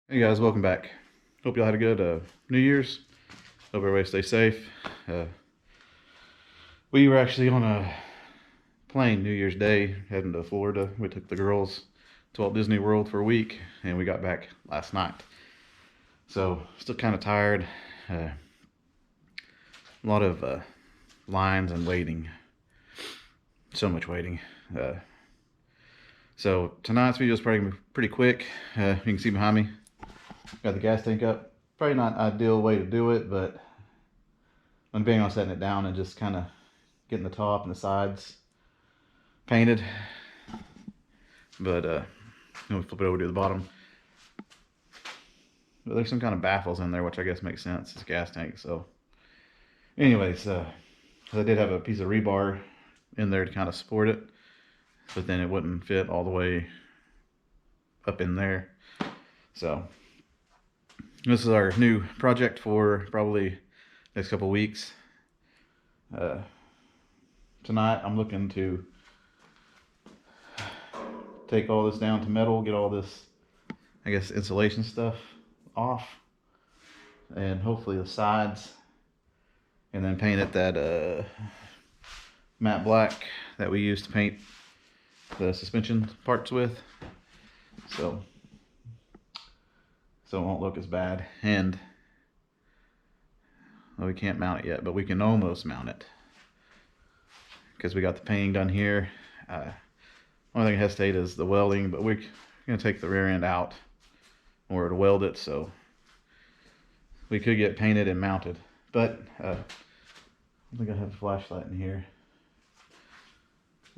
Hey guys, welcome back. Hope y'all had a good New Year's. Hope everybody stay safe. We were actually on a plane New Year's Day heading to Florida. We took the girls to Walt Disney World for a week and we got back last night. So still kind of tired. A lot of lines and waiting. So much waiting. So tonight's video is probably pretty quick. You can see behind me. Got the gas tank up. Probably not ideal way to do it, but I'm planning on setting it down and just kind of getting the top and the sides painted. But we'll flip it over to the bottom. But there's some kind of baffles in there, which I guess makes sense. It's a gas tank, so. Anyways, I did have a piece of rebar in there to kind of support it, but then it wouldn't fit all the way up in there. So this is our new project for probably next couple weeks. Tonight I'm looking to take all this down to metal, get all this, I guess, insulation stuff off, and hopefully the sides, and then paint it that matte black that we used to paint the suspension parts with, so it won't look as bad. And well, we can't mount it yet, but we can almost mount it because we got the painting done here. Only thing I hesitate is the welding, but we're gonna take the rear end out in order to weld it, so we could get painted and mounted. But I think I have a flashlight in here.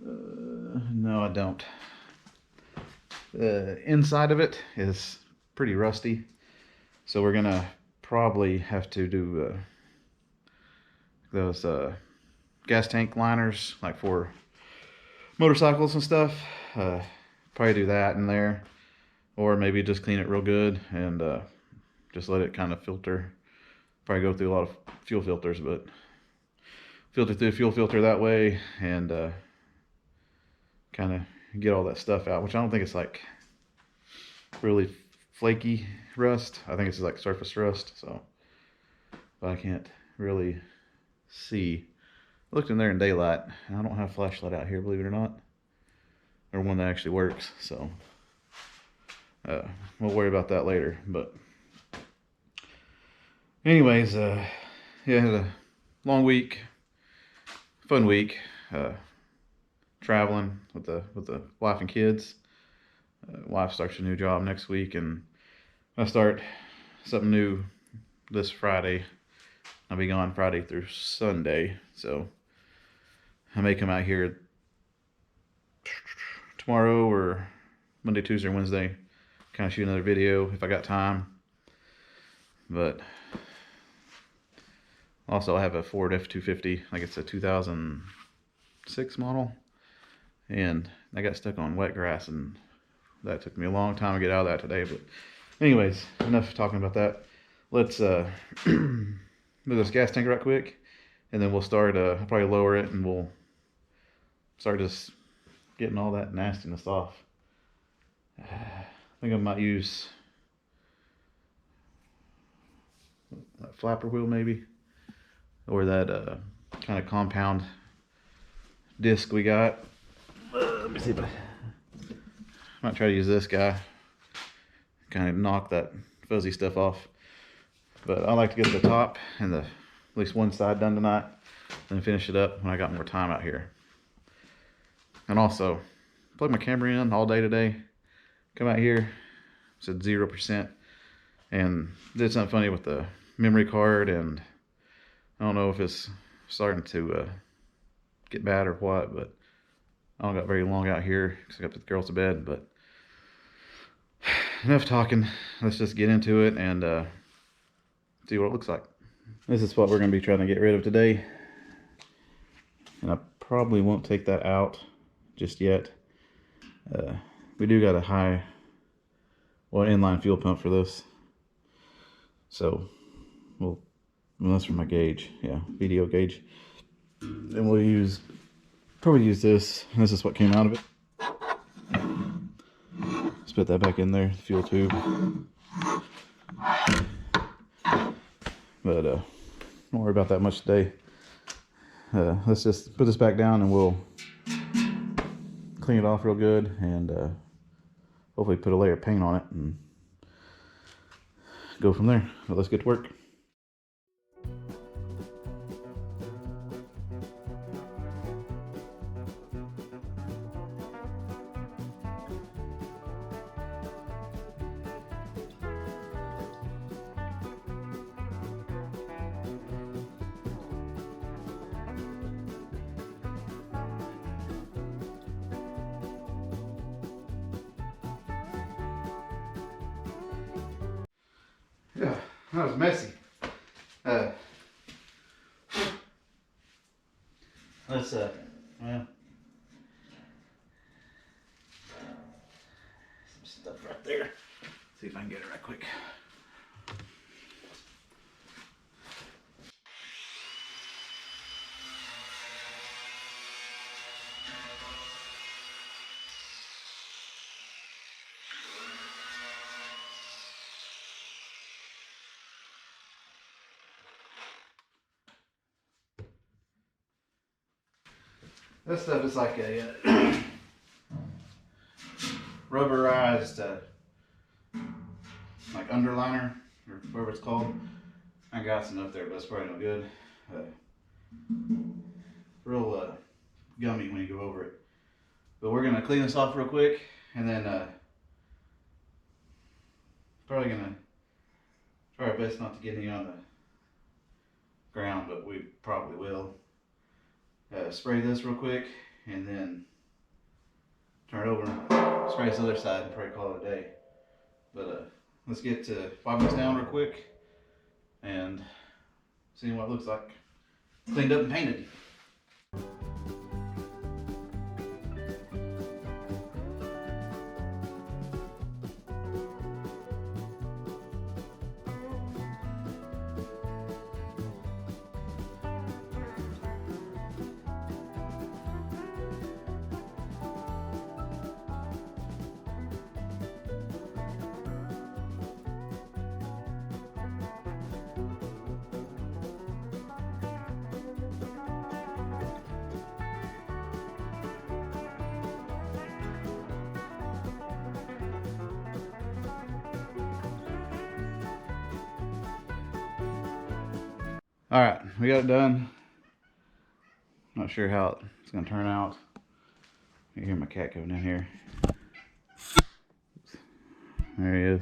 No, I don't. The inside of it is pretty rusty, so we're gonna probably have to do those gas tank liners, like for motorcycles and stuff. Probably do that in there, or maybe just clean it real good and just let it kind of filter. Probably go through a lot of fuel filters, but filter through the fuel filter that way and kind of get all that stuff out, which I don't think it's like really flaky rust. I think it's like surface rust, so but I can't really see. I looked in there in daylight, and I don't have a flashlight out here, believe it or not, or one that actually works, so we'll worry about that later. But anyways, yeah, I had a long week, fun week, traveling with the wife and kids. Wife starts a new job next week, and I start something new this Friday. I'll be gone Friday through Sunday, so I may come out here tomorrow or Monday, Tuesday, or Wednesday, kind of shoot another video if I got time. But also I have a Ford F-250, like it's a 2006 model, and I got stuck on wet grass, and that took me a long time to get out of that today. But anyways, enough talking about that. Let's move this gas tank right quick, and then we'll start, I'll probably lower it, and we'll start just getting all that nastiness off. I think I might use that flapper wheel maybe, or that kind of compound disc we got. Let me see if I might try to use this guy, kind of knock that fuzzy stuff off. But I like to get the top and at least one side done tonight, and finish it up when I got more time out here. And also, plug my camera in all day today. Come out here, said 0%, and did something funny with the memory card, and I don't know if it's starting to get bad or what, but I don't got very long out here because I got the girls to bed. But enough talking. Let's just get into it and see what it looks like. This is what we're going to be trying to get rid of today, and I probably won't take that out just yet. We do got a high, well, inline fuel pump for this, so well, that's for my gauge, yeah, VDO gauge. And we'll probably use this. This is what came out of it. Let's put that back in there, the fuel tube. but don't worry about that much today. Let's just put this back down and we'll clean it off real good and hopefully put a layer of paint on it and go from there. But let's get to work. Yeah, that was messy. Let's well, some stuff right there. See if I can get it right quick. This stuff is like a rubberized like underliner or whatever it's called. I got some up there, but it's probably no good. Real gummy when you go over it. But we're gonna clean this off real quick, and then probably gonna try our best not to get any on the ground, but we probably will. Spray this real quick, and then turn it over and spray this other side and probably call it a day. But let's get wiping this down real quick and see what it looks like cleaned up and painted. All right, we got it done. Not sure how it's gonna turn out. You hear my cat going in here. There he is.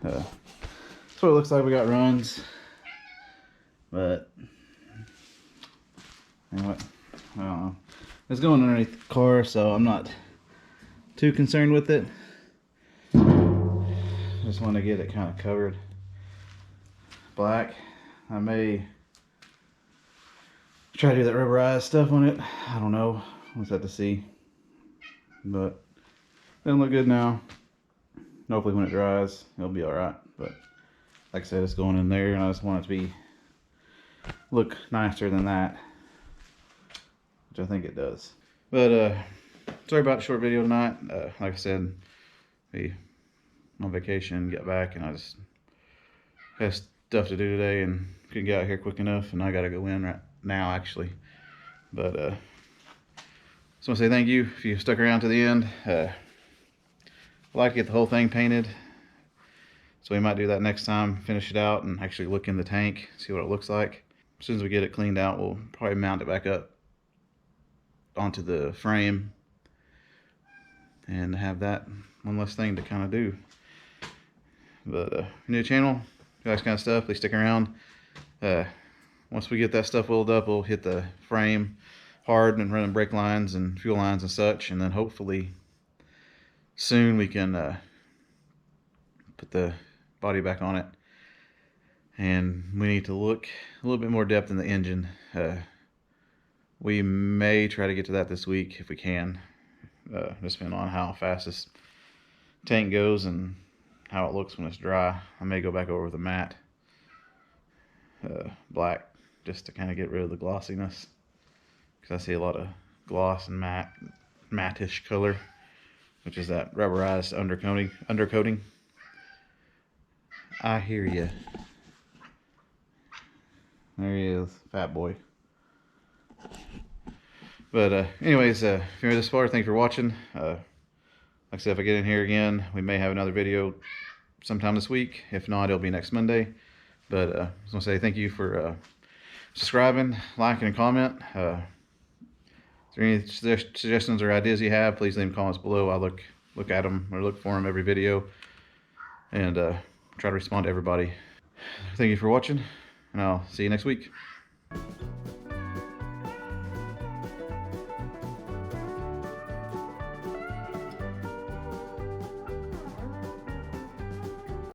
That's what it looks like. We got runs, but you know what? I don't know. It's going underneath the car, so I'm not too concerned with it. Just want to get it kind of covered black. I may try to do that rubberized stuff on it. I don't know. We'll just have to see. But it doesn't look good now. Hopefully when it dries, it'll be alright. But like I said, it's going in there, and I just want it to look nicer than that, which I think it does. But sorry about the short video tonight. Like I said, we on vacation, got back, and I just had stuff to do today and couldn't get out here quick enough, and I gotta go in right now actually. But just want to say thank you if you stuck around to the end. I'd like to get the whole thing painted, so we might do that next time, finish it out and actually look in the tank, see what it looks like. As soon as we get it cleaned out, we'll probably mount it back up onto the frame and have that one less thing to kind of do. But new channel, that kind of stuff, please stick around. Once we get that stuff welded up, we'll hit the frame hard and running brake lines and fuel lines and such, and then hopefully soon we can put the body back on it. And we need to look a little bit more depth in the engine. We may try to get to that this week if we can, just depending on how fast this tank goes and how it looks when it's dry. I may go back over with a matte black just to kind of get rid of the glossiness, because I see a lot of gloss and matte-ish color, which is that rubberized undercoating. I hear you. There he is, fat boy. But anyways, if you're this far, thanks for watching. Like I said, if I get in here again, we may have another video sometime this week. If not, it'll be next Monday. But I just want to say thank you for subscribing, liking, and comment. If there are any suggestions or ideas you have, please leave them comments below. I'll look at them or look for them every video, and try to respond to everybody. Thank you for watching, and I'll see you next week.